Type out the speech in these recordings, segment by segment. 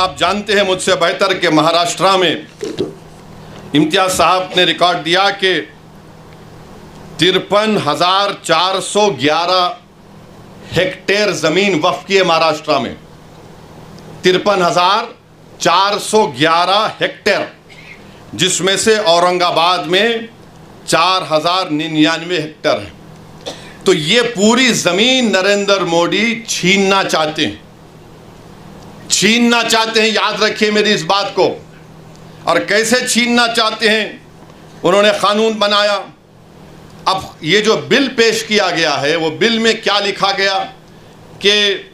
आप जानते हैं मुझसे बेहतर कि महाराष्ट्र में इम्तियाज़ साहब ने रिकॉर्ड दिया कि 53,411 हेक्टेयर ज़मीन वक्फ की है महाराष्ट्र में। 53,411 हेक्टेयर, जिसमें से औरंगाबाद में 4,099 हेक्टेयर है। तो ये पूरी ज़मीन नरेंद्र मोदी छीनना चाहते हैं, याद रखिए मेरी इस बात को। और कैसे छीनना चाहते हैं? उन्होंने कानून बनाया। अब ये जो बिल पेश किया गया है, वो बिल में क्या लिखा गया कि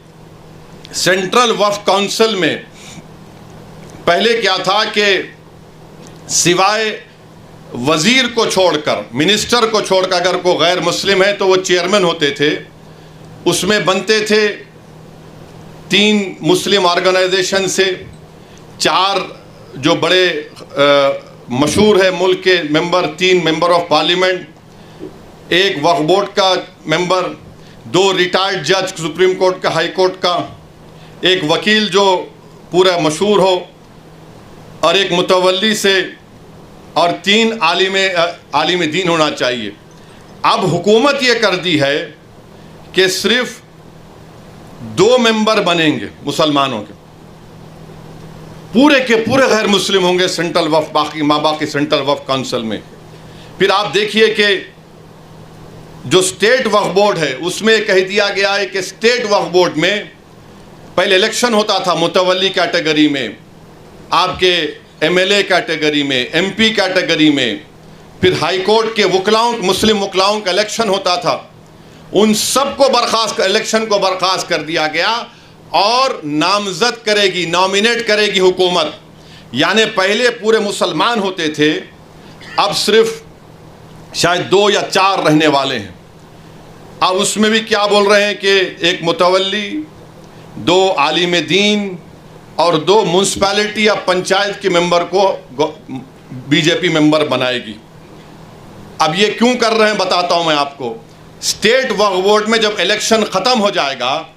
सेंट्रल वक्फ काउंसिल में पहले क्या था कि सिवाय वज़ीर को छोड़कर, मिनिस्टर को छोड़कर अगर कोई गैर मुस्लिम है तो वो चेयरमैन होते थे। उसमें बनते थे 3 मुस्लिम ऑर्गेनाइजेशन से, 4 जो बड़े मशहूर है मुल्क के member, 3 member of parliament, 1 Waqf board का मेंबर, 2 रिटायर्ड जज सुप्रीम कोर्ट का, हाई कोर्ट का, 1 वकील जो पूरा मशहूर हो, और 1 मुतवल्ली से, और 3 आलिम दीन होना चाहिए। अब हुकूमत ये कर दी है कि सिर्फ 2 मेंबर बनेंगे मुसलमानों के, पूरे के पूरे गैर मुस्लिम होंगे सेंट्रल वक्फ, बाकी सेंट्रल वक्फ काउंसिल में। फिर आप देखिए कि जो स्टेट वक्फ बोर्ड है उसमें कह दिया गया है कि स्टेट वक्फ बोर्ड में पहले इलेक्शन होता था मुतवल्ली कैटेगरी में, आपके एमएलए कैटेगरी में, एमपी कैटेगरी में, फिर हाई कोर्ट के वकलाओं, मुस्लिम वकलाओं का इलेक्शन होता था। उन सब को इलेक्शन को बर्खास्त कर दिया गया और नामजद करेगी, नॉमिनेट करेगी हुकूमत। यानी पहले पूरे मुसलमान होते थे, अब सिर्फ शायद 2 या 4 रहने वाले हैं। अब उसमें भी क्या बोल रहे हैं कि 1 मुतवल्ली, 2 आलिम दीन और 2 म्यूनसिपैलिटी या पंचायत के मेंबर को बीजेपी मेंबर बनाएगी। अब ये क्यों कर रहे हैं बताता हूं मैं आपको। स्टेट वक्फ बोर्ड में जब इलेक्शन ख़त्म हो जाएगा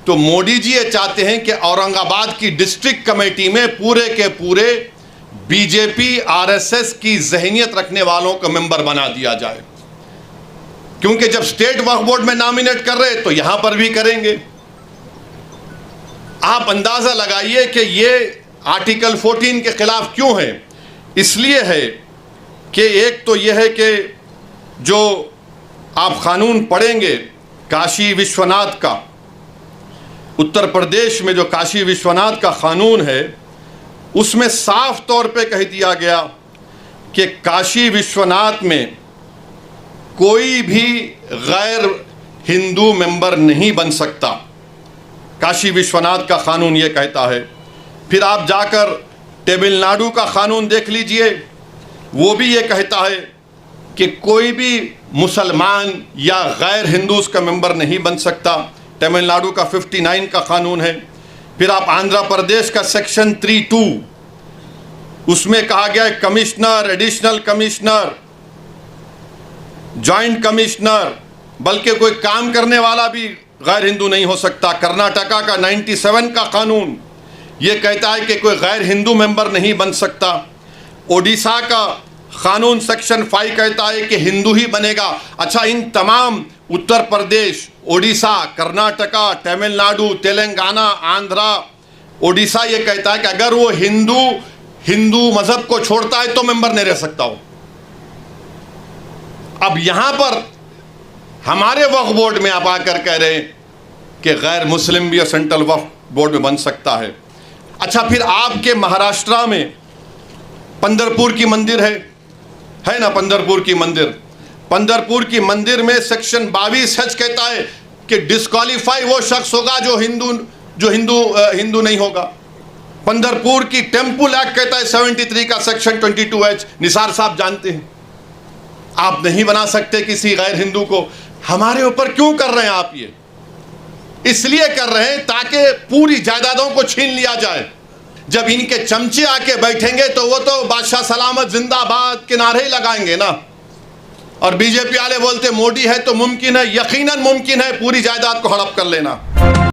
तो मोदी जी ये चाहते हैं कि औरंगाबाद की डिस्ट्रिक्ट कमेटी में पूरे के पूरे बीजेपी आरएसएस की जहनियत रखने वालों को मेंबर बना दिया जाए, क्योंकि जब स्टेट वक्फ बोर्ड में नॉमिनेट कर रहे तो यहां पर भी करेंगे। आप अंदाजा लगाइए कि ये आर्टिकल 14 के खिलाफ क्यों है। इसलिए है कि एक तो यह है कि जो आप कानून पढ़ेंगे काशी विश्वनाथ का, उत्तर प्रदेश में जो काशी विश्वनाथ का कानून है, उसमें साफ तौर पे कह दिया गया कि काशी विश्वनाथ में कोई भी गैर हिंदू मेंबर नहीं बन सकता। काशी विश्वनाथ का कानून ये कहता है। फिर आप जाकर तमिलनाडु का कानून देख लीजिए, वो भी ये कहता है कि कोई भी मुसलमान या गैर हिंदू उसका मेंबर नहीं बन सकता। तमिलनाडु का 59 का कानून है। फिर आप आंध्र प्रदेश का सेक्शन 3(2), उसमें कहा गया है commissioner, additional commissioner, joint commissioner, बल्कि कोई काम करने वाला भी गैर हिंदू नहीं हो सकता। कर्नाटका का 97 का कानून ये कहता है कि कोई गैर हिंदू मेंबर नहीं बन सकता। ओडिशा का कानून सेक्शन 5 कहता है कि हिंदू ही बनेगा। अच्छा, इन तमाम उत्तर प्रदेश, ओडिशा, कर्नाटका, तमिलनाडु, तेलंगाना, आंध्रा, ओडिशा ये कहता है कि अगर वो हिंदू मजहब को छोड़ता है तो मेंबर नहीं रह सकता हो। अब यहां पर हमारे वक्फ बोर्ड में आप आकर कह रहे हैं कि गैर मुस्लिम भी सेंट्रल वक्फ बोर्ड में बन सकता है। अच्छा, फिर आपके महाराष्ट्र में पंढरपुर की मंदिर है ना, पंढरपुर की मंदिर, पंढरपुर की मंदिर में सेक्शन 22H कहता है कि डिस्क्वालीफाई वो शख्स होगा जो हिंदू नहीं होगा। पंढरपुर की टेम्पल एक्ट कहता है 73 का सेक्शन 22H, निसार साहब जानते हैं, आप नहीं बना सकते किसी गैर हिंदू को। हमारे ऊपर क्यों कर रहे हैं आप ये? इसलिए कर रहे हैं ताकि पूरी जायदादों को छीन लिया जाए। जब इनके चमचे आके बैठेंगे तो वो तो बादशाह सलामत जिंदाबाद के नारे ही लगाएंगे ना। और बीजेपी वाले बोलते मोदी है तो मुमकिन है, यकीनन मुमकिन है पूरी जायदाद को हड़प कर लेना।